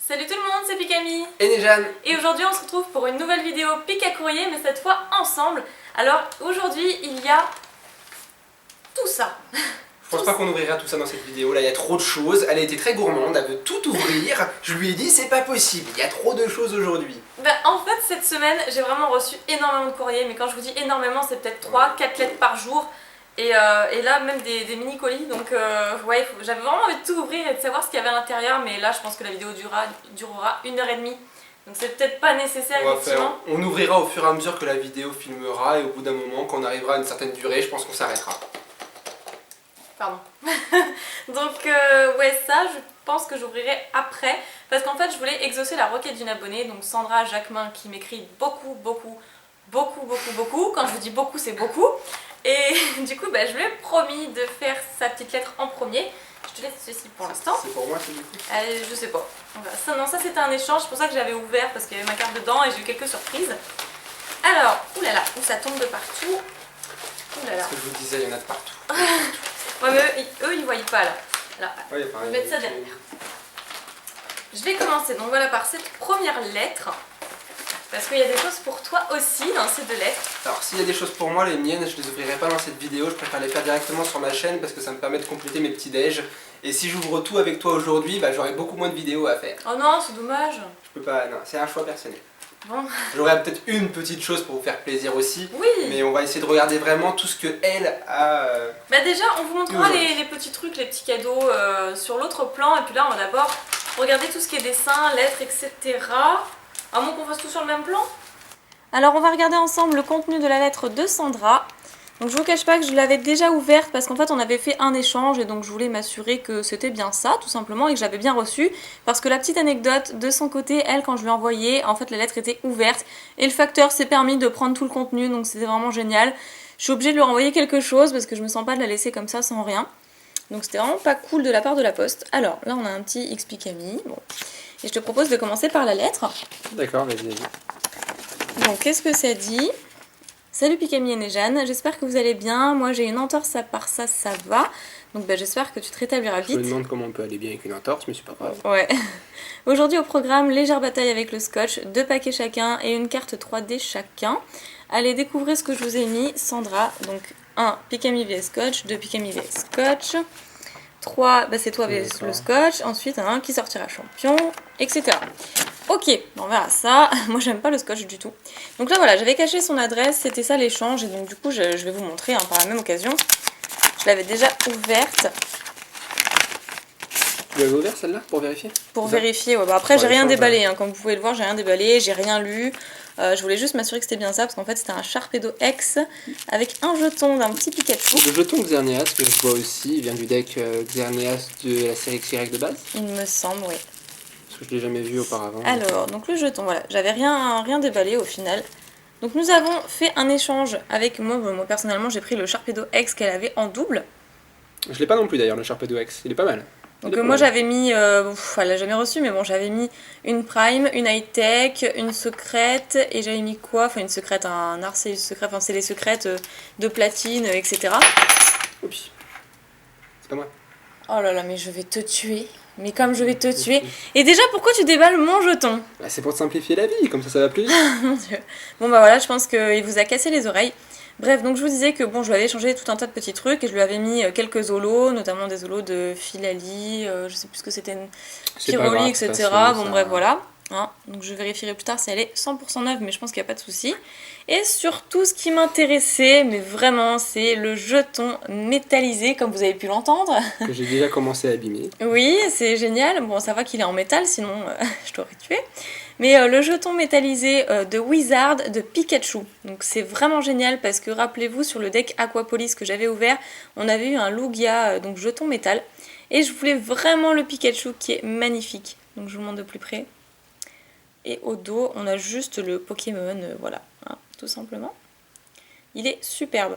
Salut tout le monde, c'est Pikami et Nejane. Et aujourd'hui on se retrouve pour une nouvelle vidéo pic à courrier, mais cette fois ensemble. Alors aujourd'hui il y a tout ça. Je pense pas qu'on ouvrira tout ça dans cette vidéo, là il y a trop de choses, elle a été très gourmande, elle veut tout ouvrir, je lui ai dit c'est pas possible, il y a trop de choses aujourd'hui. En fait cette semaine j'ai vraiment reçu énormément de courriers, mais quand je vous dis énormément c'est peut-être 3-4 lettres par jour. Et là même des mini colis, donc ouais, j'avais vraiment envie de tout ouvrir et de savoir ce qu'il y avait à l'intérieur, mais là je pense que la vidéo durera 1h30, donc c'est peut-être pas nécessaire effectivement. On ouvrira au fur et à mesure que la vidéo filmera, et au bout d'un moment, quand on arrivera à une certaine durée, je pense qu'on s'arrêtera. Pardon. Donc ouais, ça je pense que j'ouvrirai après, parce qu'en fait je voulais exaucer la requête d'une abonnée, donc Sandra Jacquemin, qui m'écrit beaucoup. Quand je vous dis beaucoup c'est beaucoup. Et du coup je lui ai promis de faire sa petite lettre en premier. Je te laisse ceci pour l'instant. C'est pour moi c'est du coup Je sais pas. Non, ça c'était un échange, c'est pour ça que j'avais ouvert, parce qu'il y avait ma carte dedans et j'ai eu quelques surprises. Alors, oulala, où ça tombe de partout. Oulala. Ce que je vous disais, il y en a de partout. Ouais, mais eux ils voient pas là. Ouais, je vais mettre ça derrière. Je vais commencer donc voilà par cette première lettre. Parce qu'il y a des choses pour toi aussi dans ces deux lettres. Alors s'il y a des choses pour moi, les miennes, je les ouvrirai pas dans cette vidéo, je préfère les faire directement sur ma chaîne parce que ça me permet de compléter mes petits déj. Et si j'ouvre tout avec toi aujourd'hui, j'aurai beaucoup moins de vidéos à faire. Oh non, c'est dommage. Je peux pas, non, c'est un choix personnel. Bon. J'aurai peut-être une petite chose pour vous faire plaisir aussi. Oui. Mais on va essayer de regarder vraiment tout ce que elle a... Déjà, on vous montrera les petits trucs, les petits cadeaux sur l'autre plan. Et puis là, on va d'abord regarder tout ce qui est dessin, lettres, etc. À moins qu'on fasse tout sur le même plan. Alors, on va regarder ensemble le contenu de la lettre de Sandra. Donc, je vous cache pas que je l'avais déjà ouverte parce qu'en fait, on avait fait un échange et donc je voulais m'assurer que c'était bien ça, tout simplement, et que j'avais bien reçu. Parce que la petite anecdote, de son côté, elle, quand je lui ai envoyé, en fait, la lettre était ouverte et le facteur s'est permis de prendre tout le contenu, donc c'était vraiment génial. Je suis obligée de lui renvoyer quelque chose parce que je me sens pas de la laisser comme ça sans rien. Donc, c'était vraiment pas cool de la part de la poste. Alors, là, on a un petit XP Pikami. Bon. Et je te propose de commencer par la lettre. D'accord, vas-y. Donc, qu'est-ce que ça dit? Salut Pikami et Nejane, j'espère que vous allez bien. Moi, j'ai une entorse, à part ça, ça va. Donc, j'espère que tu te rétabliras vite. Je me demande comment on peut aller bien avec une entorse, mais c'est pas grave. Ouais. Aujourd'hui, au programme, légère bataille avec le scotch, 2 paquets chacun et une carte 3D chacun. Allez découvrir ce que je vous ai mis, Sandra. Donc, 1 Pikami vs Scotch, 2 Pikami vs Scotch. 3, c'est toi vs le scotch, ensuite un qui sortira champion, etc. Ok, on verra ça. Moi j'aime pas le scotch du tout. Donc là voilà, j'avais caché son adresse, c'était ça l'échange, et donc du coup je vais vous montrer par la même occasion. Je l'avais déjà ouverte. Tu l'avais ouverte celle-là pour vérifier? Pour vérifier, ouais. Après j'ai rien déballé, comme vous pouvez le voir, j'ai rien déballé, j'ai rien lu. Je voulais juste m'assurer que c'était bien ça, parce qu'en fait c'était un Sharpedo X avec un jeton d'un petit Pikachu. Le jeton Xerneas que je vois aussi, il vient du deck Xerneas de la série XY de base. Il me semble, oui. Parce que je l'ai jamais vu auparavant. Alors, donc le jeton, voilà, j'avais rien déballé au final. Donc nous avons fait un échange avec moi personnellement j'ai pris le Sharpedo X qu'elle avait en double. Je l'ai pas non plus d'ailleurs, le Sharpedo X, il est pas mal. Donc moi j'avais mis, elle l'a jamais reçu, mais bon j'avais mis une Prime, une High-Tech, une secrète, et j'avais mis quoi? Enfin une secrète, un Arceus secret, enfin c'est les secrètes de platine, etc. Oups, c'est pas moi. Oh là là, mais je vais te tuer. Mais comme je vais te tuer. Et déjà, pourquoi tu déballes mon jeton? C'est pour te simplifier la vie, comme ça va plus vite. Mon Dieu. Bon voilà, je pense qu'il vous a cassé les oreilles. Bref, donc je vous disais que je lui avais échangé tout un tas de petits trucs et je lui avais mis quelques holos, notamment des holos de Philali, je sais plus ce que c'était, une Pyroli, etc. Bon bref, voilà. Donc je vérifierai plus tard si elle est 100% neuve, mais je pense qu'il n'y a pas de souci. Et surtout, ce qui m'intéressait, mais vraiment, c'est le jeton métallisé, comme vous avez pu l'entendre. Que j'ai déjà commencé à abîmer. Oui, c'est génial. Bon, ça va qu'il est en métal, sinon je t'aurais tué. Mais le jeton métallisé de Wizard de Pikachu. Donc c'est vraiment génial parce que rappelez-vous, sur le deck Aquapolis que j'avais ouvert, on avait eu un Lugia, donc jeton métal. Et je voulais vraiment le Pikachu qui est magnifique. Donc je vous montre de plus près. Et au dos, on a juste le Pokémon, voilà, tout simplement. Il est superbe.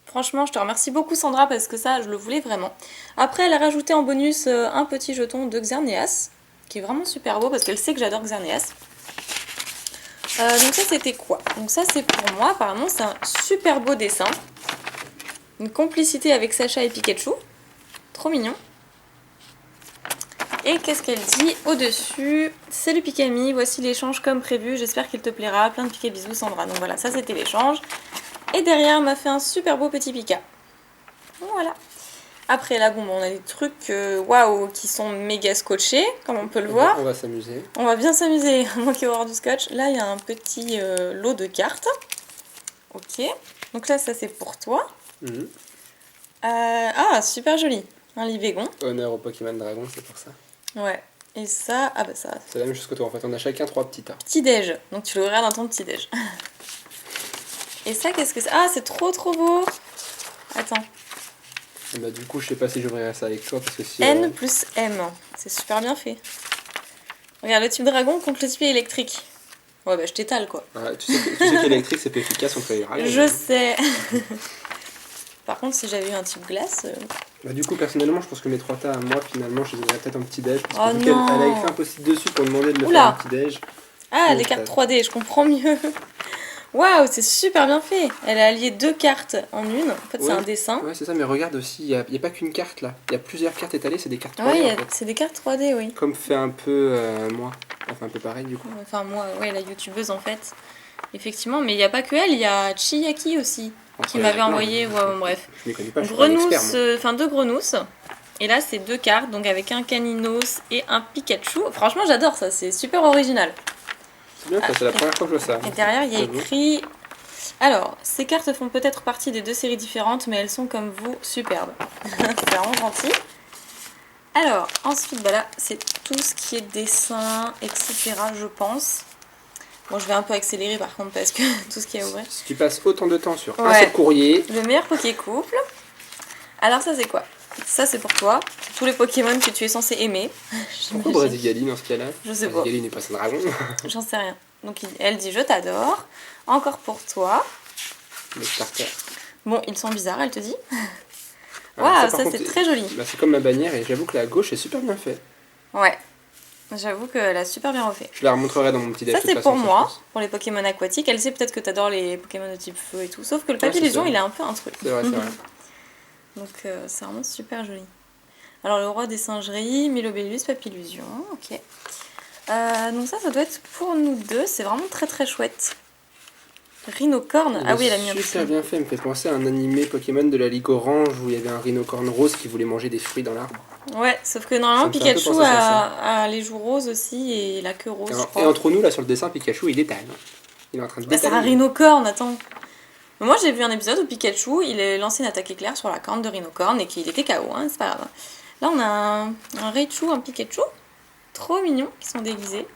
Franchement, je te remercie beaucoup Sandra parce que ça, je le voulais vraiment. Après, elle a rajouté en bonus un petit jeton de Xerneas, qui est vraiment super beau parce qu'elle sait que j'adore Xerneas. Donc ça, c'était quoi? Donc ça, c'est pour moi. Apparemment, c'est un super beau dessin. Une complicité avec Sacha et Pikachu. Trop mignon. Et qu'est-ce qu'elle dit au-dessus? Salut Pikami, voici l'échange comme prévu, j'espère qu'il te plaira. Plein de piquets bisous Sandra. Donc voilà, ça c'était l'échange. Et derrière, elle m'a fait un super beau petit Pika. Voilà. Après là, bon, on a des trucs waouh qui sont méga scotchés, comme on peut le voir. On va s'amuser. On va bien s'amuser, à moins qu'il y ait avoir du scotch. Là, il y a un petit lot de cartes. Ok. Donc là, ça c'est pour toi. Ah, super joli. Un Livégon. Honneur au Pokémon Dragon, c'est pour ça. Ouais. Et ça, ah bah ça. C'est la même chose que toi, en fait, on a chacun 3 petits tas. Petit déj. Donc tu l'ouvriras dans ton petit déj. Et ça, qu'est-ce que c'est? Ah, c'est trop beau. Attends. Et bah du coup, je sais pas si j'ouvrirai ça avec toi parce que si... N plus M. C'est super bien fait. Regarde, le type dragon contre le type électrique. Ouais, bah je t'étale quoi. Ouais, tu sais qu'électrique c'est plus efficace contre les dragons. Je sais. Par contre, si j'avais eu un type glace... Bah du coup, personnellement, je pense que mes 3 tas à moi, finalement, je les aurais peut-être un petit déj. Parce Oh que vu qu'elle non. a écrit un post-it dessus pour demander de me Oula. faire un petit déj. Ah, Donc, les cartes 3D, je comprends mieux. Waouh, c'est super bien fait. Elle a allié 2 cartes en une. En fait, c'est Ouais. un dessin. Ouais, c'est ça, mais regarde aussi, il y a pas qu'une carte là. Il y a plusieurs cartes étalées, c'est des cartes 3D Ouais, en fait. c'est des cartes 3D, oui. Comme fait un peu moi. Enfin, un peu pareil du coup. Enfin, moi, ouais, la youtubeuse en fait. Effectivement, mais il n'y a pas que elle, il y a Chiyaki aussi. Après, Qui il y en a m'avait plein. envoyé, ouais, bon, bref. Je ne connais pas, je suis pas un expert. Grenousse, enfin 2 Grenousse. Et là, c'est 2 cartes, donc avec un Caninos et un Pikachu. Franchement, j'adore ça, c'est super original. C'est bien, ça, c'est la première fois que je vois ça. Et derrière, il y a J'avoue. écrit... Alors, ces cartes font peut-être partie des 2 séries différentes, mais elles sont comme vous, superbes. C'est vraiment gentil. Alors, ensuite, bah là, c'est tout ce qui est dessin, etc., je pense. Bon, je vais un peu accélérer par contre, parce que tout ce qui est à ouvrir. Si tu passes autant de temps sur un Ouais. seul courrier, Le meilleur Poké Couple. Alors ça, c'est quoi? Ça, c'est pour toi. Tous les Pokémon que tu es censé aimer. pourquoi J'imagine. Brasigali dans ce cas-là? Je sais pas. Brasigali n'est pas un dragon. J'en sais rien. Donc, elle dit je t'adore. Encore pour toi. Le starter. Bon, ils sont bizarres, elle te dit. Alors, Waouh, par ça contre, c'est très joli. Bah, c'est comme ma bannière et j'avoue que la gauche est super bien faite. Ouais. J'avoue qu'elle a super bien refait. Je la remontrerai dans mon petit déj. Ça de toute c'est pour façon, moi, je pense. pour les Pokémon aquatiques. Elle sait peut-être que t'adores les Pokémon de type feu et tout. Sauf que le Ouais, c'est Papillusion, ça. il est un peu un truc. C'est vrai, c'est vrai. Donc c'est vraiment super joli. Alors le roi des singeries, Milobellus, Papillusion, ok. Donc ça doit être pour nous deux, c'est vraiment très très chouette. Rhinocorne, ah oui elle a mis un super petit... bien fait, il me fait penser à un animé Pokémon de la Ligue Orange où il y avait un rhinocorne rose qui voulait manger des fruits dans l'arbre. Ouais, sauf que normalement Ça me fait un peu Pikachu penser à ça. a les joues roses aussi et la queue rose, je Et crois. entre nous, là sur le dessin, Pikachu il étale. Il est en train de Bah, c'est un détaler. rhinocorne, attends. Moi j'ai vu un épisode où Pikachu il a lancé une attaque éclair sur la corne de rhinocorne et qu'il était KO, hein, c'est pas grave. Là on a un Raichu, un Pikachu, trop mignons, qui sont déguisés.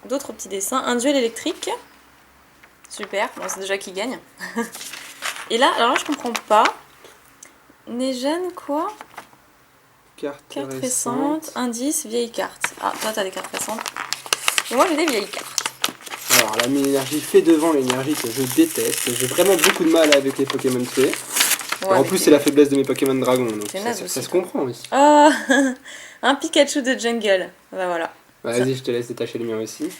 D'autres petits dessins, un duel électrique. Super, bon c'est déjà qui gagne. Et là, alors là je comprends pas. Négène quoi? Carte Carte récente. récente, indice, vieille carte. Ah, toi t'as des cartes récentes. Et moi j'ai des vieilles cartes. Alors la mini-énergie fait devant l'énergie que je déteste. J'ai vraiment beaucoup de mal avec les Pokémon fées. Ouais, en mais plus c'est la faiblesse de mes Pokémon dragons, donc c'est ça, naze ça aussi, se toi. comprend aussi. Oh, un Pikachu de jungle. Bah voilà. Vas-y, je te laisse détacher le mien aussi.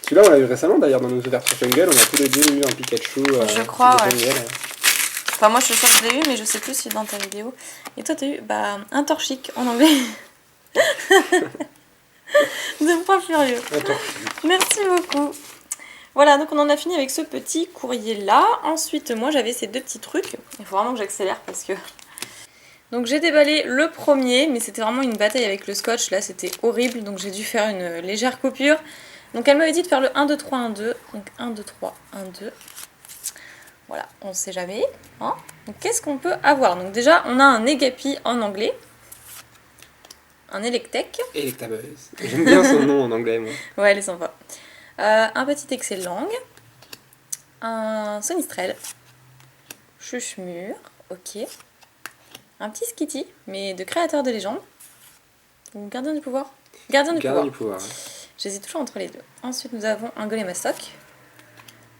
Celui-là on l'a eu récemment d'ailleurs dans nos ouvertures jungle, on a tous les deux eu un Pikachu Je crois, de ouais. jungle. Enfin moi je crois que je l'ai eu mais je sais plus si dans ta vidéo. Et toi t'as eu un Torchic en anglais. 2 points furieux. Attends. Merci beaucoup. Voilà, donc on en a fini avec ce petit courrier là. Ensuite moi j'avais ces 2 petits trucs. Il faut vraiment que j'accélère parce que... Donc j'ai déballé le premier mais c'était vraiment une bataille avec le scotch. Là c'était horrible donc j'ai dû faire une légère coupure. Donc elle m'avait dit de faire le 1, 2, 3, 1, 2. Donc 1, 2, 3, 1, 2. Voilà, on sait jamais. Hein. Donc qu'est-ce qu'on peut avoir? Donc déjà, on a un Negapi en anglais. Un Electek. Electabuzz. J'aime bien son nom en anglais, moi. Ouais, elle est sympa. Un petit Excellang. Un Sonistrel. Chuchemur. Ok. Un petit Skitty, mais de créateur de légende. Ou gardien du pouvoir. Gardien du Gardien pouvoir. du pouvoir. J'hésite toujours entre les deux. Ensuite, nous avons un Golemastoc.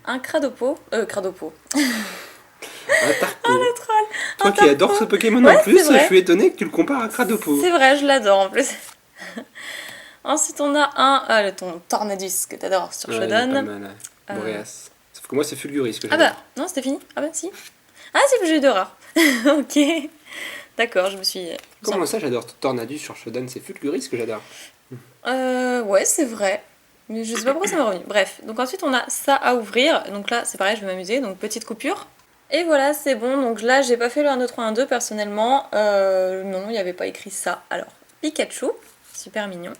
Un Cradopo. Cradopo. Un Tarko. Le troll. Toi un qui Tarko. adores ce Pokémon Ouais, en plus, c'est vrai. je suis étonné que tu le compares à Cradopo. C'est vrai, je l'adore en plus. Ensuite, on a ton Tornadus que t'adores sur Ouais, il est Shodan. pas mal, ouais. Boreas. Sauf que moi, c'est Fulguris que Ah j'adore. bah, non, c'était fini. Ah bah, si. Ah si, j'ai eu 2 rares. Ok. D'accord, je me suis... Comment ça, j'adore Tornadus sur Shodan, c'est Fulguris que j'adore. Ouais, c'est vrai. Mais je sais pas pourquoi ça m'est revenu. Bref, donc ensuite on a ça à ouvrir. Donc là, c'est pareil, je vais m'amuser. Donc petite coupure. Et voilà, c'est bon. Donc là, j'ai pas fait le 1, 2, 3, 1, 2 personnellement. Non, il n'y avait pas écrit ça. Alors, Pikachu, super mignon.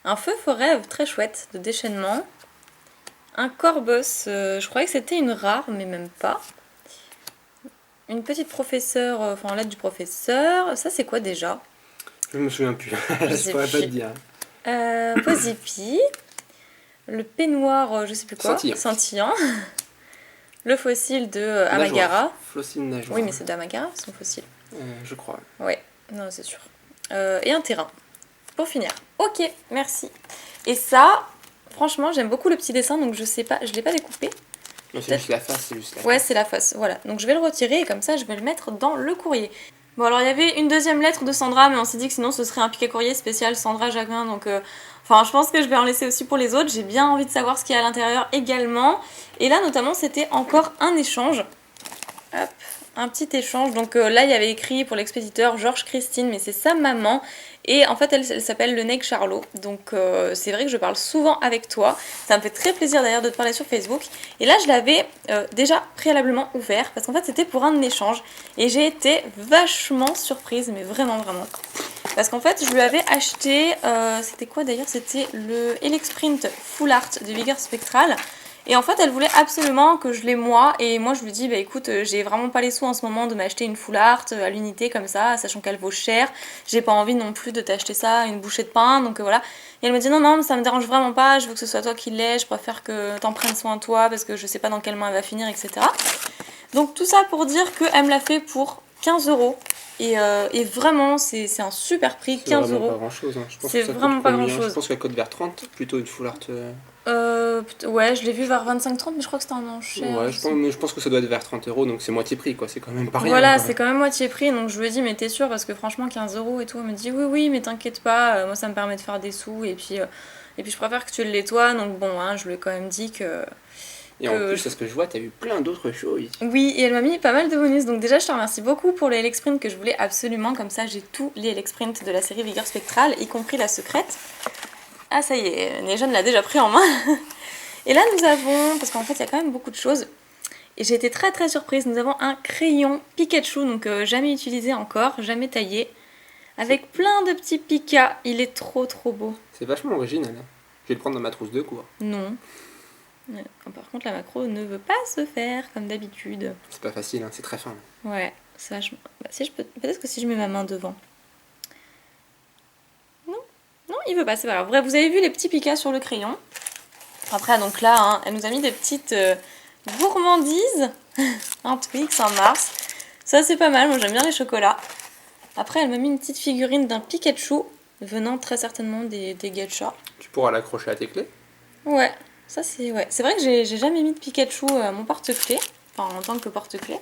Un feu forêt très chouette de déchaînement. Un Corboss, je croyais que c'était une rare, mais même pas. Une petite professeure, enfin lettre du professeur. Ça, c'est quoi déjà? Je me souviens plus, je pourrais pas te dire. Posipi. Le peignoir, je sais plus quoi. Scintillant. Le fossile de Amagara. Fossile nageoire. Oui, mais c'est d'Amagara, son fossile. Je crois. Ouais, non, c'est sûr. Et un terrain. Pour finir. Ok, merci. Et ça, franchement, j'aime beaucoup le petit dessin, donc je sais pas, je l'ai pas découpé. Non, c'est juste la face, Ouais, c'est la face, voilà. Donc je vais le retirer et comme ça, je vais le mettre dans le courrier. Bon, alors il y avait une deuxième lettre de Sandra, mais on s'est dit que sinon ce serait un piquet courrier spécial Sandra Jacquemin, donc... Enfin, je pense que je vais en laisser aussi pour les autres. J'ai bien envie de savoir ce qu'il y a à l'intérieur également. Et là, notamment, c'était encore un échange. Hop, un petit échange. Donc là, il y avait écrit pour l'expéditeur Georges Christine, mais c'est sa maman. Et en fait, elle s'appelle Le Neg Charlot. Donc c'est vrai que je parle souvent avec toi. Ça me fait très plaisir d'ailleurs de te parler sur Facebook. Et là, je l'avais déjà préalablement ouvert parce qu'en fait, c'était pour un échange. Et j'ai été vachement surprise, mais vraiment, vraiment. Parce qu'en fait, je lui avais acheté, c'était quoi d'ailleurs? C'était le Elexprint Full Art de Vigueur Spectrale. Et en fait, elle voulait absolument que je l'ai moi. Et moi, je lui dis, bah écoute, j'ai vraiment pas les sous en ce moment de m'acheter une Full Art à l'unité comme ça, sachant qu'elle vaut cher. J'ai pas envie non plus de t'acheter ça, une bouchée de pain, donc voilà. Et elle me dit, non, non, mais ça me dérange vraiment pas, je veux que ce soit toi qui l'aies, je préfère que t'en prennes soin toi, parce que je sais pas dans quelle main elle va finir, etc. Donc tout ça pour dire qu'elle me l'a fait pour 15 €. Et vraiment, c'est un super prix, 15 €. C'est vraiment pas grand chose. Hein. C'est vraiment pas grand chose. Je pense qu'elle coûte vers 30, plutôt une full art. Ouais, je l'ai vu vers 25-30, mais je crois que c'était en enchère. Ouais, je pense que ça doit être vers 30 €, donc c'est moitié prix, quoi. C'est quand même pas rien. Voilà, c'est quand même moitié prix, donc je lui ai dit, mais t'es sûre? Parce que franchement, 15 € et tout. Elle me dit, oui, oui, mais t'inquiète pas, moi ça me permet de faire des sous, et puis je préfère que tu le nettoies, donc bon, hein, je lui ai quand même dit que. Et en plus, à ce que je vois, t'as eu plein d'autres choses. Oui, et elle m'a mis pas mal de bonus. Donc déjà, je te remercie beaucoup pour les Elexprint que je voulais absolument. Comme ça, j'ai tous les Elexprint de la série Vigueur Spectrale, y compris la secrète. Ah, ça y est, Nejan l'a déjà pris en main. Et là, nous avons... Parce qu'en fait, il y a quand même beaucoup de choses. Et j'ai été très très surprise. Nous avons un crayon Pikachu, donc jamais utilisé encore, jamais taillé. Avec plein de petits Pika. Il est trop trop beau. C'est vachement original. Hein. Je vais le prendre dans ma trousse de cours. Non. Par contre, la macro ne veut pas se faire comme d'habitude. C'est pas facile, hein, c'est très fin. Ouais, ça, bah, si je peux... peut-être que si je mets ma main devant. Non, non, il veut pas, c'est pas grave. Bref, vous avez vu les petits Pika sur le crayon. Après, donc là, hein, elle nous a mis des petites gourmandises. Un Twix, un Mars. Ça, c'est pas mal, moi j'aime bien les chocolats. Après, elle m'a mis une petite figurine d'un Pikachu, venant très certainement des Gachas. Tu pourras l'accrocher à tes clés. Ouais. Ça c'est ouais. C'est vrai que j'ai jamais mis de Pikachu à mon porte-clés, enfin en tant que porte-clés.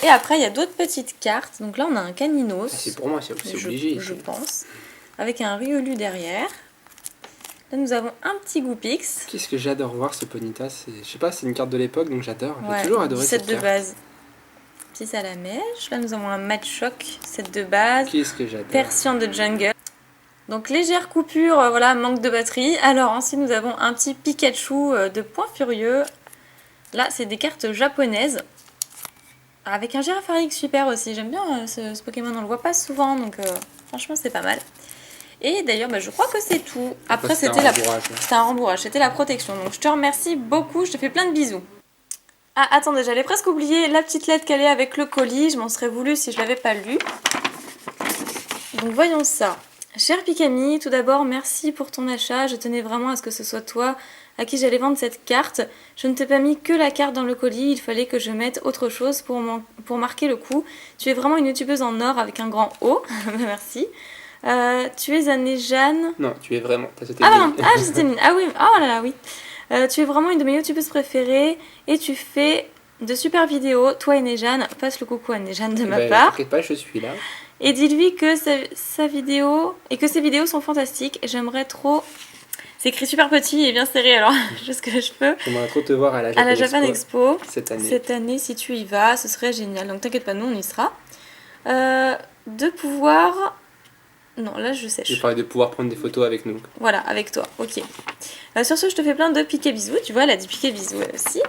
Et après il y a d'autres petites cartes. Donc là on a un Caninos. Ah, c'est pour moi, c'est obligé. Je pense. Avec un Riolu derrière. Là nous avons un petit Goupix. Qu'est-ce que j'adore voir ce Ponyta, je sais pas, c'est une carte de l'époque donc j'adore. Ouais, j'ai toujours adoré cette set de base. Petit Salamèche. Là nous avons un Machoc, set de base. Qu'est-ce que j'adore. Persian de Jungle. Donc légère coupure, voilà, manque de batterie. Alors ensuite nous avons un petit Pikachu de Point Furieux. Là c'est des cartes japonaises. Avec un Girafarig super aussi. J'aime bien ce Pokémon, on le voit pas souvent, donc franchement c'est pas mal. Et d'ailleurs bah, je crois que c'est tout. Après c'était un rembourrage, c'était la protection. Donc je te remercie beaucoup, je te fais plein de bisous. Ah attendez, j'allais presque oublier la petite lettre qu'elle est avec le colis. Je m'en serais voulu si je l'avais pas lu. Donc voyons ça. Cher Pikami, tout d'abord, merci pour ton achat. Je tenais vraiment à ce que ce soit toi à qui j'allais vendre cette carte. Je ne t'ai pas mis que la carte dans le colis, il fallait que je mette autre chose pour marquer le coup. Tu es vraiment une youtubeuse en or avec un grand O. Merci. Tu es Nejan. Non, tu es vraiment. J'étais mine. Ah oui, oh là là, oui. Tu es vraiment une de mes youtubeuses préférées et tu fais de super vidéos. Toi et Nejan, passe le coucou à Nejan de ma part. T'inquiète pas, je suis là. Et dis-lui que sa vidéo et que ses vidéos sont fantastiques. J'aimerais trop. C'est écrit super petit et bien serré, alors juste que je peux. J'aimerais trop te voir à la Japan Expo cette année. Cette année, si tu y vas, ce serait génial. Donc t'inquiète pas, nous on y sera. de pouvoir... Non, là je sèche. Je parlais de pouvoir prendre des photos avec nous. Voilà, avec toi, ok. Sur ce, je te fais plein de piquets bisous. Tu vois, elle a dit piquets bisous elle aussi.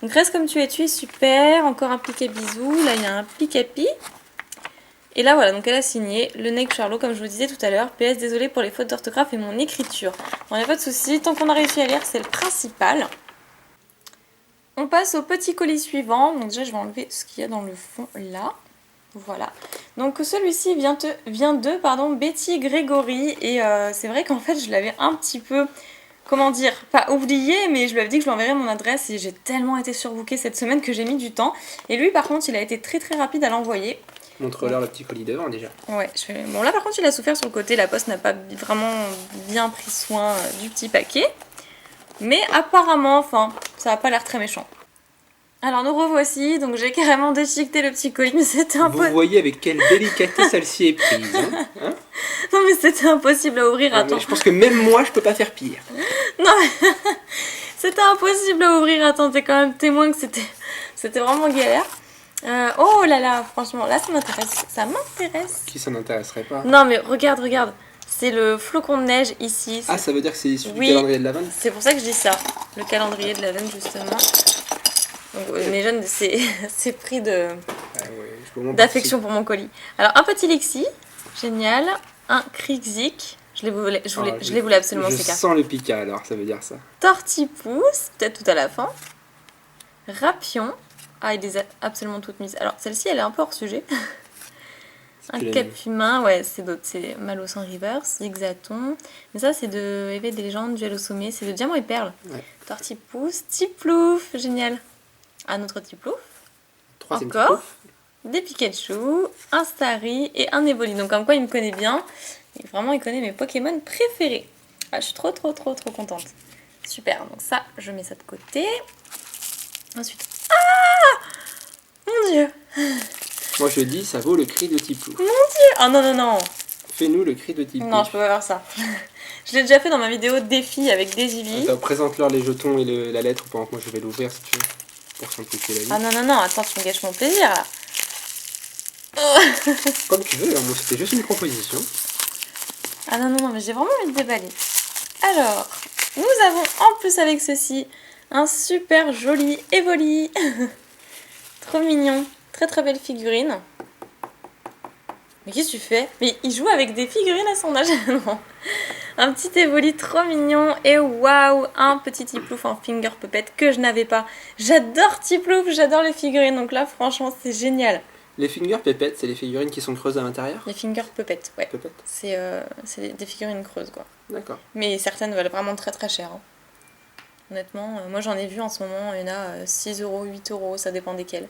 Donc reste comme tu es super. Encore un piquet bisous. Là, il y a un piquet pi. Et là, voilà, donc elle a signé le Neg Charlot, comme je vous disais tout à l'heure. PS, désolé pour les fautes d'orthographe et mon écriture. Bon, il n'y a pas de souci. Tant qu'on a réussi à lire, c'est le principal. On passe au petit colis suivant. Donc déjà, je vais enlever ce qu'il y a dans le fond là. Voilà. Donc celui-ci vient de Betty Grégory. Et c'est vrai qu'en fait, je l'avais un petit peu... Comment dire, pas oublié, mais je lui avais dit que je lui enverrais mon adresse et j'ai tellement été surbookée cette semaine que j'ai mis du temps. Et lui, par contre, il a été très rapide à l'envoyer. Montre-leur le petit colis devant déjà. Ouais, bon là par contre, il a souffert sur le côté. La poste n'a pas vraiment bien pris soin du petit paquet. Mais apparemment, enfin, ça n'a pas l'air très méchant. Alors nous revoici, donc j'ai carrément déchiqueté le petit colis, mais c'était Vous voyez avec quelle délicatesse celle-ci est prise. Hein non mais c'était impossible à ouvrir, attends. Je pense que même moi je peux pas faire pire. Non mais c'était impossible à ouvrir, attends, t'es quand même témoin que c'était vraiment galère. Oh là là, franchement, là ça m'intéresse, Qui ça n'intéresserait pas? Non mais regarde, c'est le flocon de neige ici. Ah, ça veut dire que c'est issu du calendrier de l'Avent? C'est pour ça que je dis ça, le calendrier de l'Avent justement. Donc, mes jeunes, c'est pris d'affection pour mon colis. Alors, un petit Lexi, génial. Un Krixik, je les voulais absolument ces cartes. Je sens le pica alors, ça veut dire ça. Tortipousse, peut-être tout à la fin. Rapion, il les a absolument toutes mises. Alors, celle-ci, elle est un peu hors sujet. Un cap humain, ouais, c'est d'autres, c'est Malos en reverse, Zigzaton. Mais ça, c'est de Éveil des légendes, Duel au sommet, c'est de Diamant et Perle. Ouais. Tortipousse, Tiplouf, génial. Un autre Tiplouf. Troisième encore. Tiplouf. Des Pikachu, un Starry et un Evoli. Donc comme quoi il me connaît bien. Et vraiment il connaît mes Pokémon préférés. Ah, je suis trop contente. Super, donc ça je mets ça de côté. Ensuite... Ah mon dieu. Moi je dis ça vaut le cri de Tiplouf. Mon dieu. Ah non. Fais-nous le cri de Tiplouf. Non, je peux pas faire ça. Je l'ai déjà fait dans ma vidéo défi avec Daisy. Présente-leur les jetons et la lettre pendant que moi je vais l'ouvrir si tu veux. Pour simplifier la vie. Ah non, attends, tu me gâches mon plaisir là. Comme tu veux, moi c'était juste une proposition. Ah non, mais j'ai vraiment envie de déballer. Alors, nous avons en plus avec ceci un super joli Evoli. Trop mignon, très belle figurine. Mais qu'est-ce que tu fais? Mais il joue avec des figurines à son âge. Non. Un petit Evoli trop mignon. Et waouh, un petit Tiplouf en finger puppet que je n'avais pas. J'adore Tiplouf, j'adore les figurines. Donc là, franchement, c'est génial. Les finger puppets, c'est les figurines qui sont creuses à l'intérieur? Les finger puppets, ouais. Puppet. C'est des figurines creuses, quoi. D'accord. Mais certaines valent vraiment très cher. Hein. Honnêtement, moi j'en ai vu en ce moment, il y en a 6 €, 8 €, ça dépend desquelles.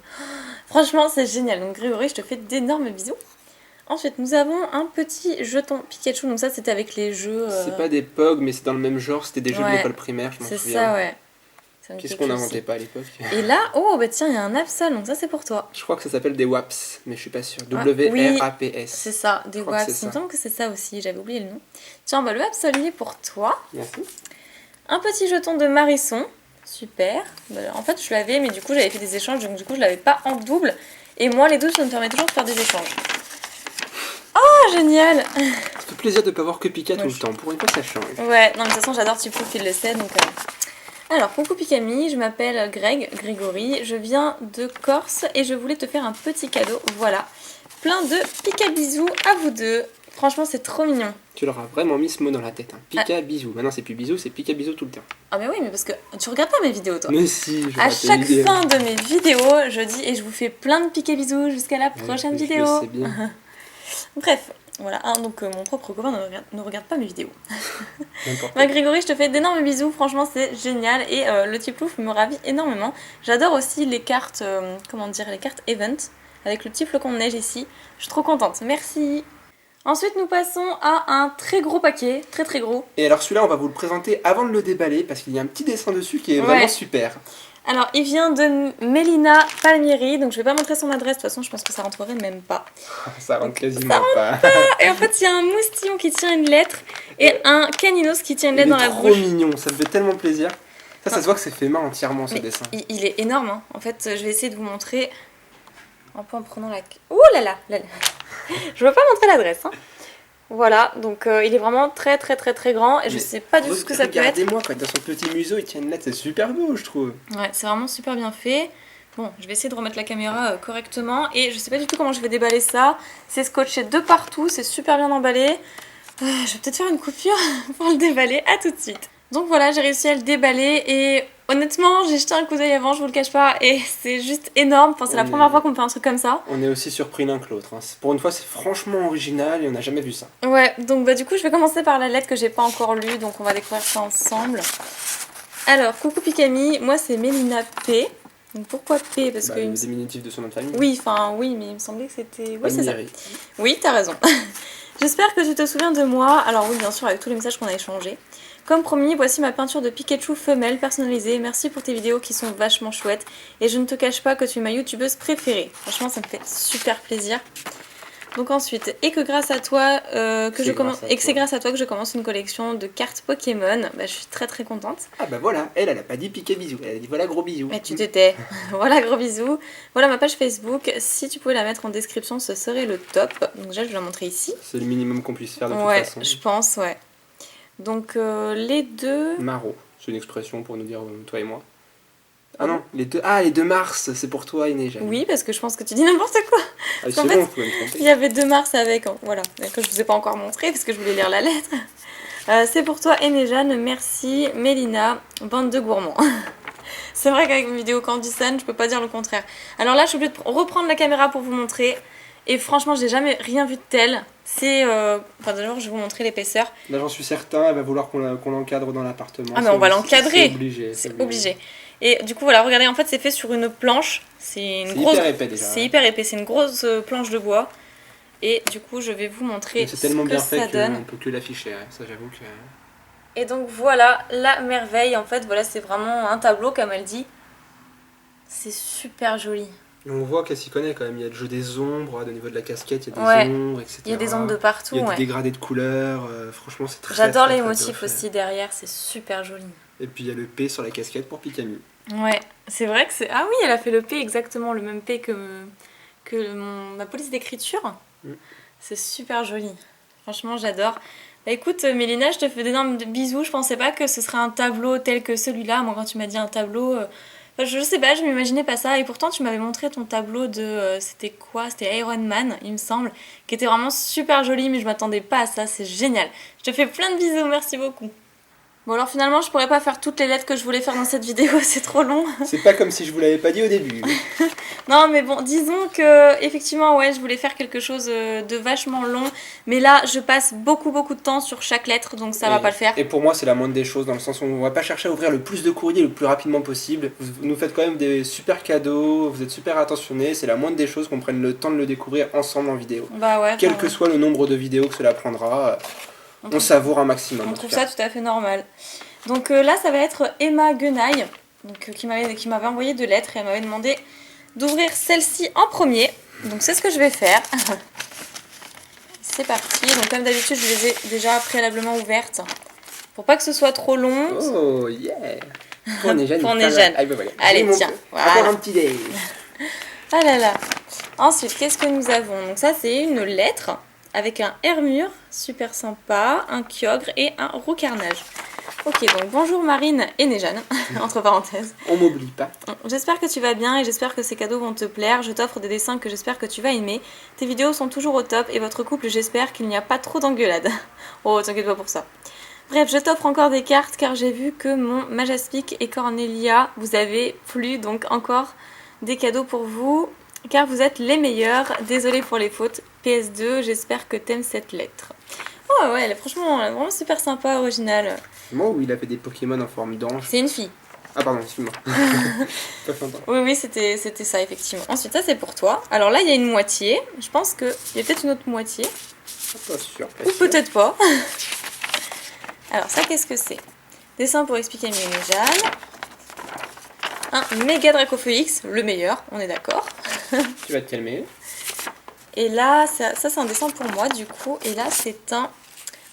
Franchement, c'est génial. Donc Grégory, je te fais d'énormes bisous. Ensuite, nous avons un petit jeton Pikachu. Donc ça, c'était avec les jeux... C'est pas des POG, mais c'est dans le même genre. C'était des jeux de l'école primaire, je m'en souviens. C'est ça, ouais. Qu'est-ce qu'on n'inventait pas à l'époque? Et là, oh, bah tiens, il y a un Absol, donc ça, c'est pour toi. Je crois que ça s'appelle des WAPS, mais je suis pas sûre. W-R-A-P-S. C'est ça, des WAPS. Il me semble que c'est ça aussi, j'avais oublié le nom. Tiens, bah le Absol, il est pour toi. Merci. Un petit jeton de Marisson. Super. Bah, en fait, je l'avais, mais du coup, j'avais fait des échanges, donc du coup, je l'avais pas en double. Et moi, les doubles, ça me permet toujours de faire des échanges. Oh, génial! Ça fait plaisir de pas voir que Pika tout le temps. Pour une fois, ça change. Ouais, non, mais de toute façon, j'adore Tiplouf, il le sait, donc... Alors, coucou Pikami, je m'appelle Grégory, je viens de Corse et je voulais te faire un petit cadeau, voilà. Plein de Pika-bisous à vous deux. Franchement, c'est trop mignon. Tu leur as vraiment mis ce mot dans la tête, hein. Pika-bisous. Maintenant, c'est plus bisous, c'est Pika-bisous tout le temps. Ah mais oui, mais parce que tu regardes pas mes vidéos, toi. Mais si, je à chaque fin de mes vidéos, je dis et je vous fais plein de Pika-bisous jusqu'à la prochaine vidéo. Je sais bien. Bref. Voilà, donc mon propre copain ne regarde pas mes vidéos. Bah, Grégory, je te fais d'énormes bisous, franchement c'est génial et le Tiplouf me ravit énormément. J'adore aussi les cartes, les cartes Event avec le petit flocon de neige ici. Je suis trop contente, merci. Ensuite nous passons à un très gros paquet, très gros. Et alors celui-là on va vous le présenter avant de le déballer parce qu'il y a un petit dessin dessus qui est vraiment super. Alors, il vient de Mélina Palmieri, donc je vais pas montrer son adresse, de toute façon, je pense que ça rentrerait même pas. Ça rentre quasiment pas. Et en fait, il y a un moustillon qui tient une lettre et un caninos qui tient une lettre dans la bouche. Il est trop mignon, ça me fait tellement plaisir. Ça se voit que c'est fait main entièrement ce dessin. Il est énorme, hein. En fait, je vais essayer de vous montrer un peu en prenant la... Ouh là là, Je veux pas montrer l'adresse. Hein. Voilà, donc il est vraiment très grand et je sais pas du tout ce que ça peut être. Regardez-moi, dans son petit museau, il tient une lettre, c'est super beau, je trouve. Ouais, c'est vraiment super bien fait. Bon, je vais essayer de remettre la caméra correctement et je sais pas du tout comment je vais déballer ça. C'est scotché de partout, c'est super bien emballé. Je vais peut-être faire une coupure pour le déballer, à tout de suite. Donc voilà, j'ai réussi à le déballer et honnêtement, j'ai jeté un coup d'œil avant, je vous le cache pas, et c'est juste énorme. Enfin, c'est la première fois qu'on me fait un truc comme ça. On est aussi surpris l'un que l'autre. Hein. Pour une fois, c'est franchement original et on n'a jamais vu ça. Ouais, donc bah du coup, je vais commencer par la lettre que j'ai pas encore lue, donc on va découvrir ça ensemble. Alors, coucou Pikami, moi c'est Mélina P. Donc pourquoi P? Parce que le diminutif de son nom de famille. Oui, enfin oui, mais il me semblait que c'était... Oui, c'est ça. Miri. Oui, t'as raison. J'espère que tu te souviens de moi. Alors oui, bien sûr, avec tous les messages qu'on a échangés. Comme promis, voici ma peinture de Pikachu femelle personnalisée. Merci pour tes vidéos qui sont vachement chouettes. Et je ne te cache pas que tu es ma youtubeuse préférée. Franchement, ça me fait super plaisir. Donc ensuite, et que grâce à toi c'est grâce à toi que je commence une collection de cartes Pokémon. Bah, je suis très contente. Ah bah voilà, elle a pas dit piqué bisous, elle a dit voilà gros bisous. Mais tu t'étais. Voilà, gros bisous. Voilà ma page Facebook. Si tu pouvais la mettre en description, ce serait le top. Donc déjà, je vais la montrer ici. C'est le minimum qu'on puisse faire de toute façon. Ouais, je pense, ouais. Donc les deux... Maro, c'est une expression pour nous dire toi et moi. Ah non, les deux Mars, c'est pour toi et Neja. Oui, parce que je pense que tu dis n'importe quoi. Ah, c'est bon, bon, faut me tromper. Il y avait 2 Mars avec, voilà, que je vous ai pas encore montré parce que je voulais lire la lettre. C'est pour toi et Nejane, merci Mélina, bande de gourmands. C'est vrai qu'avec une vidéo Candysan, je peux pas dire le contraire. Alors là, je suis obligée de reprendre la caméra pour vous montrer. Et franchement, j'ai jamais rien vu de tel. C'est... Enfin, d'abord, je vais vous montrer l'épaisseur. Là, j'en suis certain, elle va vouloir qu'on l'encadre dans l'appartement. Ah, mais on va l'encadrer. C'est obligé. Et du coup, voilà, regardez, en fait, c'est fait sur une planche. C'est hyper épais déjà. C'est hyper épais, c'est une grosse planche de bois. Et du coup, je vais vous montrer ce que ça donne. C'est tellement bien fait qu'on peut que l'afficher, hein. Ça j'avoue que... Et donc voilà, la merveille, en fait, voilà, c'est vraiment un tableau, comme elle dit. C'est super joli. Et on voit qu'elle s'y connaît quand même, il y a le jeu des ombres, au niveau de la casquette, il y a des ombres, etc. Il y a des ombres de partout, il y a des dégradés de couleurs, franchement c'est très J'adore les motifs aussi derrière, c'est super joli. Et puis il y a le P sur la casquette pour Pikami. Ouais, c'est vrai que c'est... Ah oui, elle a fait le P exactement, le même P que ma police d'écriture. C'est super joli. Franchement, j'adore. Bah écoute, Mélina, je te fais d'énormes bisous. Je pensais pas que ce serait un tableau tel que celui-là. Moi, quand tu m'as dit un tableau... je sais pas, je m'imaginais pas ça. Et pourtant, tu m'avais montré ton tableau de... c'était quoi? C'était Iron Man, il me semble. Qui était vraiment super joli, mais je m'attendais pas à ça. C'est génial. Je te fais plein de bisous, merci beaucoup. Bon alors finalement je pourrais pas faire toutes les lettres que je voulais faire dans cette vidéo, c'est trop long. C'est pas comme si je vous l'avais pas dit au début. Non mais bon, disons que effectivement ouais, je voulais faire quelque chose de vachement long, mais là je passe beaucoup de temps sur chaque lettre, donc ça va pas le faire. Et pour moi c'est la moindre des choses, dans le sens où on va pas chercher à ouvrir le plus de courriers le plus rapidement possible. Vous nous faites quand même des super cadeaux, vous êtes super attentionnés, c'est la moindre des choses qu'on prenne le temps de le découvrir ensemble en vidéo. Bah ouais. Quel que soit le nombre de vidéos que cela prendra. On savoure un maximum. On trouve ça tout à fait normal. Donc là, ça va être Emma Guenaille, donc, qui m'avait envoyé 2 lettres et elle m'avait demandé d'ouvrir celle-ci en premier. Donc c'est ce que je vais faire. C'est parti. Donc comme d'habitude, je les ai déjà préalablement ouvertes pour pas que ce soit trop long. Oh yeah. Pour Nejane. Allez, tiens. Voilà. Encore un petit déj. Ah là là. Ensuite, qu'est-ce que nous avons? Donc ça, c'est une lettre avec un Hermure, super sympa, un Kyogre et un Roucarnage. Ok, donc bonjour Marine et Nejane, entre parenthèses. On m'oublie pas. J'espère que tu vas bien et j'espère que ces cadeaux vont te plaire. Je t'offre des dessins que j'espère que tu vas aimer. Tes vidéos sont toujours au top et votre couple, j'espère qu'il n'y a pas trop d'engueulades. Oh, t'inquiète pas pour ça. Bref, je t'offre encore des cartes car j'ai vu que mon Majaspic et Cornelia vous avez plu, donc encore des cadeaux pour vous. Car vous êtes les meilleurs, désolée pour les fautes. PS2, j'espère que t'aimes cette lettre. Oh ouais, elle est franchement vraiment super sympa, originale. Moi où il a fait des Pokémon en forme d'ange. C'est une fille. Ah pardon, excuse-moi. Oui, c'était ça effectivement. Ensuite, ça c'est pour toi. Alors là, il y a une moitié. Je pense qu'il y a peut-être une autre moitié. Pas sûr. Ou peut-être pas. Alors ça, qu'est-ce que c'est? Dessin pour expliquer mieux Nejane. Un méga Dracofeu X, le meilleur, on est d'accord. Tu vas te calmer. Et là, ça c'est un dessin pour moi du coup. Et là, c'est un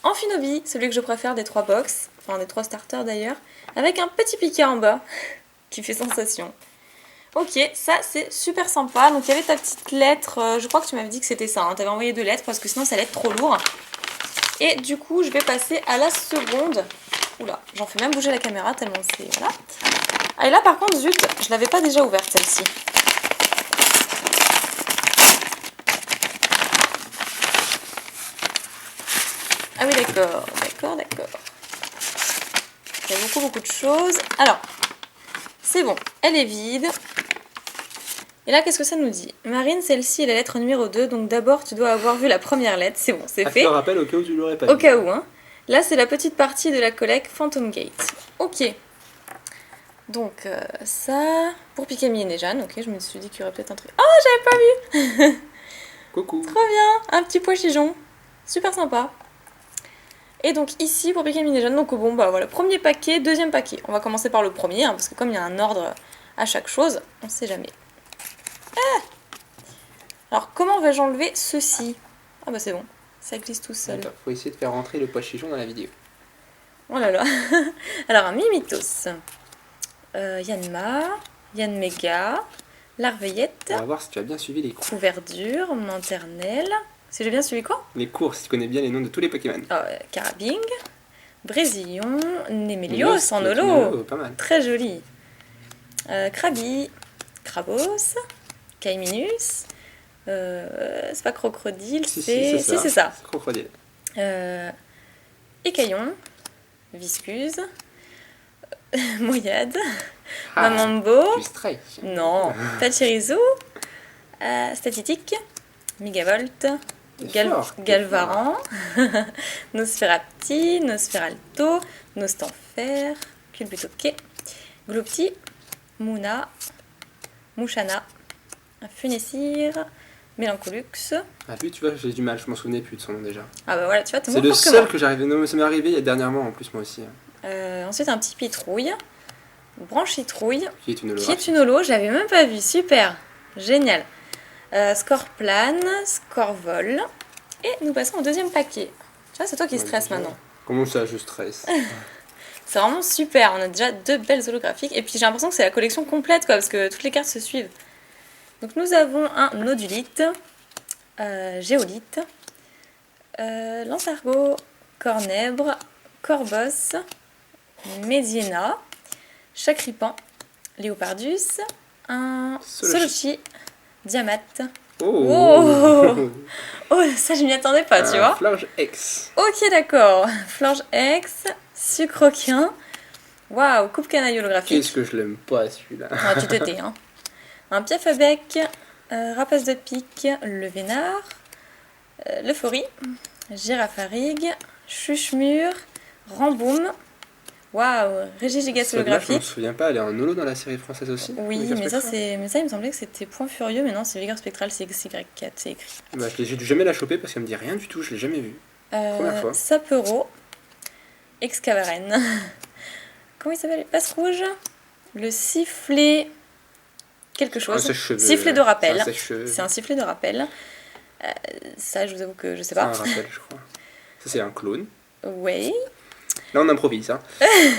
Amphinobi, celui que je préfère des 3 box. Enfin, des 3 starters d'ailleurs. Avec un petit piquet en bas qui fait sensation. Ok, ça c'est super sympa. Donc il y avait ta petite lettre, je crois que tu m'avais dit que c'était ça, hein. Tu avais envoyé 2 lettres parce que sinon ça allait être trop lourd. Et du coup je vais passer à la seconde. Oula, j'en fais même bouger la caméra tellement c'est... Voilà. Ah et là par contre, zut, je l'avais pas déjà ouverte celle-ci. Ah oui d'accord, d'accord. Il y a beaucoup de choses. Alors, c'est bon, elle est vide. Et là, qu'est-ce que ça nous dit? Marine, celle-ci est la lettre numéro 2, donc d'abord tu dois avoir vu la première lettre, c'est bon, c'est fait. Je te rappelle au cas où tu l'aurais pas Au vu. cas où, hein. Là, c'est la petite partie de la collecte Phantom Gate. Ok. Donc, ça, pour Pikami et Nejan, ok, je me suis dit qu'il y aurait peut-être un truc... Oh, j'avais pas vu. Coucou. Trop bien, un petit pois chichon. Super sympa. Et donc ici, pour Pikami et Nejan, donc bon, bah voilà, premier paquet, deuxième paquet. On va commencer par le premier, hein, parce que comme il y a un ordre à chaque chose, on sait jamais. Ah, alors, comment vais-je enlever ceci? Ah bah c'est bon, ça glisse tout seul. Attends, faut essayer de faire rentrer le pois chichon dans la vidéo. Oh là là. Alors, un Mimitos. Yanma, Yanmega, Larveillette, On va voir si tu as bien suivi les cours. Couverdure, Manternelle. Si j'ai bien suivi quoi? Les cours, si tu connais bien les noms de tous les Pokémon. Carabing, Brésillon, Némélios en holo. holo, pas mal. Très joli. Krabi, Krabos, Caiminus. C'est pas Crocodile, Si, c'est ça. C'est Crocodile. Écaillon, Viscuse, Moyade, Ah, Mamambo, tu strike. non, Pachirisu, Statitique, Megavolt, C'est fort, Galvaran, Nosferapti, Nosferalto, Nostanfer, Culbutoke, Gloupti, Mouna, Mouchana, Funessir, Mélancolux. Ah puis tu vois, j'ai du mal, je m'en souvenais plus de son nom déjà. Ah bah voilà, tu vois, t'es C'est moins le fort que seul moi. que j'arrivais. Non, mais ça m'est arrivé il y a dernièrement en plus moi aussi. Ensuite un petit Pitrouille, Branchitrouille, Qui est une holo. qui est une holo, j'avais même pas vu, super, génial. Scorplane, Scorvol, et nous passons au deuxième paquet. Tu vois, c'est toi qui stresses maintenant. Comment ça, je stresse? C'est vraiment super, on a déjà 2 belles holographiques, et puis j'ai l'impression que c'est la collection complète, quoi, parce que toutes les cartes se suivent. Donc nous avons un Nodulite, Géolite, Lantargo, Cornèbre, Corbos, Mediena, Chacripan, Léopardus, un Solochi, Diamat. Oh, Oh, ça je m'y attendais pas, tu vois. Florge X. Ok, d'accord. Florge X, Sucroquin. Waouh, coupe canaille holographique. Qu'est-ce que je l'aime pas celui-là. Ah, tu t'étais, hein. Un Piaf à bec, Rapace de pique, le Vénard, l'Euphorie, Girafarig, Chuchemur, Ramboum. Waouh, Régigigas Je me holographique. souviens pas, elle est en holo dans la série française aussi. Oui, Vigor mais ça, Spectral. mais ça, il me semblait que c'était Point Furieux, mais non, c'est Vigor Spectral, c'est XY4, c'est écrit. Bah, j'ai dû jamais la choper parce qu'elle me dit rien du tout, je l'ai jamais vue. Première fois. Sapero, Excavaren. Comment il s'appelle? Passe rouge. Le sifflet. Quelque chose. Sifflet de rappel. C'est un sifflet de rappel. Ça, je vous avoue que je sais pas. C'est un rappel, je crois. Ça, c'est un clone. Oui. Là, on improvise. Hein.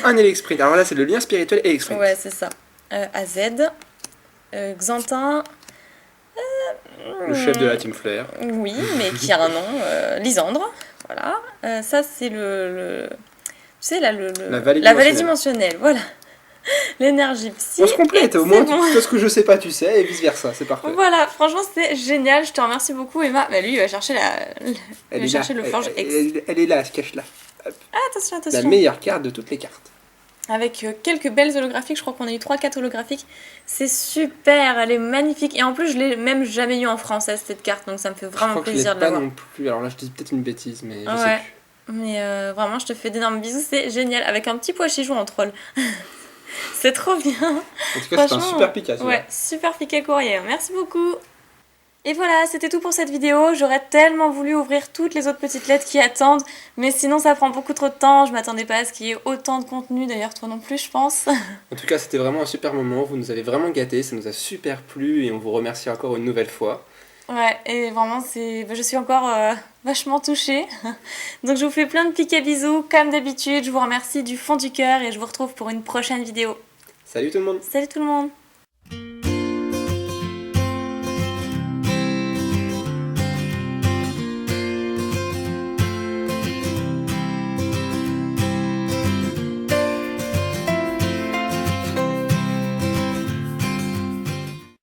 Un Elexprint. Alors là, c'est le lien spirituel Elexprint. Ouais, c'est ça. AZ. Xantin. Le chef de la Team Flare. Oui, mais qui a un nom. Lysandre. Voilà. Ça, c'est le. Tu sais, là, La vallée dimensionnelle. Voilà. L'énergie psy. On se complète, au moins, bon. tout ce que je sais pas, tu sais, et vice versa, c'est parfait. Voilà, franchement, c'est génial. Je te remercie beaucoup, Emma. Bah, lui, il va chercher le Forge X. Elle est là, elle se cache là. Ah, attention, attention. La meilleure carte de toutes les cartes. Avec quelques belles holographiques, je crois qu'on a eu 3-4 holographiques. C'est super, elle est magnifique. Et en plus, je l'ai même jamais eu en français cette carte, donc ça me fait vraiment plaisir de l'avoir. l'avoir. Non plus, alors là, je dis peut-être une bêtise, mais je ouais. sais plus. Mais vraiment, je te fais d'énormes bisous, c'est génial. Avec un petit pois chichon en troll. C'est trop bien. En tout cas, c'est un super Pika. Ouais, super Pika courrier. Merci beaucoup. Et voilà, c'était tout pour cette vidéo. J'aurais tellement voulu ouvrir toutes les autres petites lettres qui attendent, mais sinon ça prend beaucoup trop de temps. Je m'attendais pas à ce qu'il y ait autant de contenu, d'ailleurs toi non plus je pense. En tout cas, c'était vraiment un super moment. Vous nous avez vraiment gâtés, ça nous a super plu et on vous remercie encore une nouvelle fois. Ouais, et vraiment, je suis encore vachement touchée. Donc je vous fais plein de piques à bisous, comme d'habitude. Je vous remercie du fond du cœur et je vous retrouve pour une prochaine vidéo. Salut tout le monde! Salut tout le monde!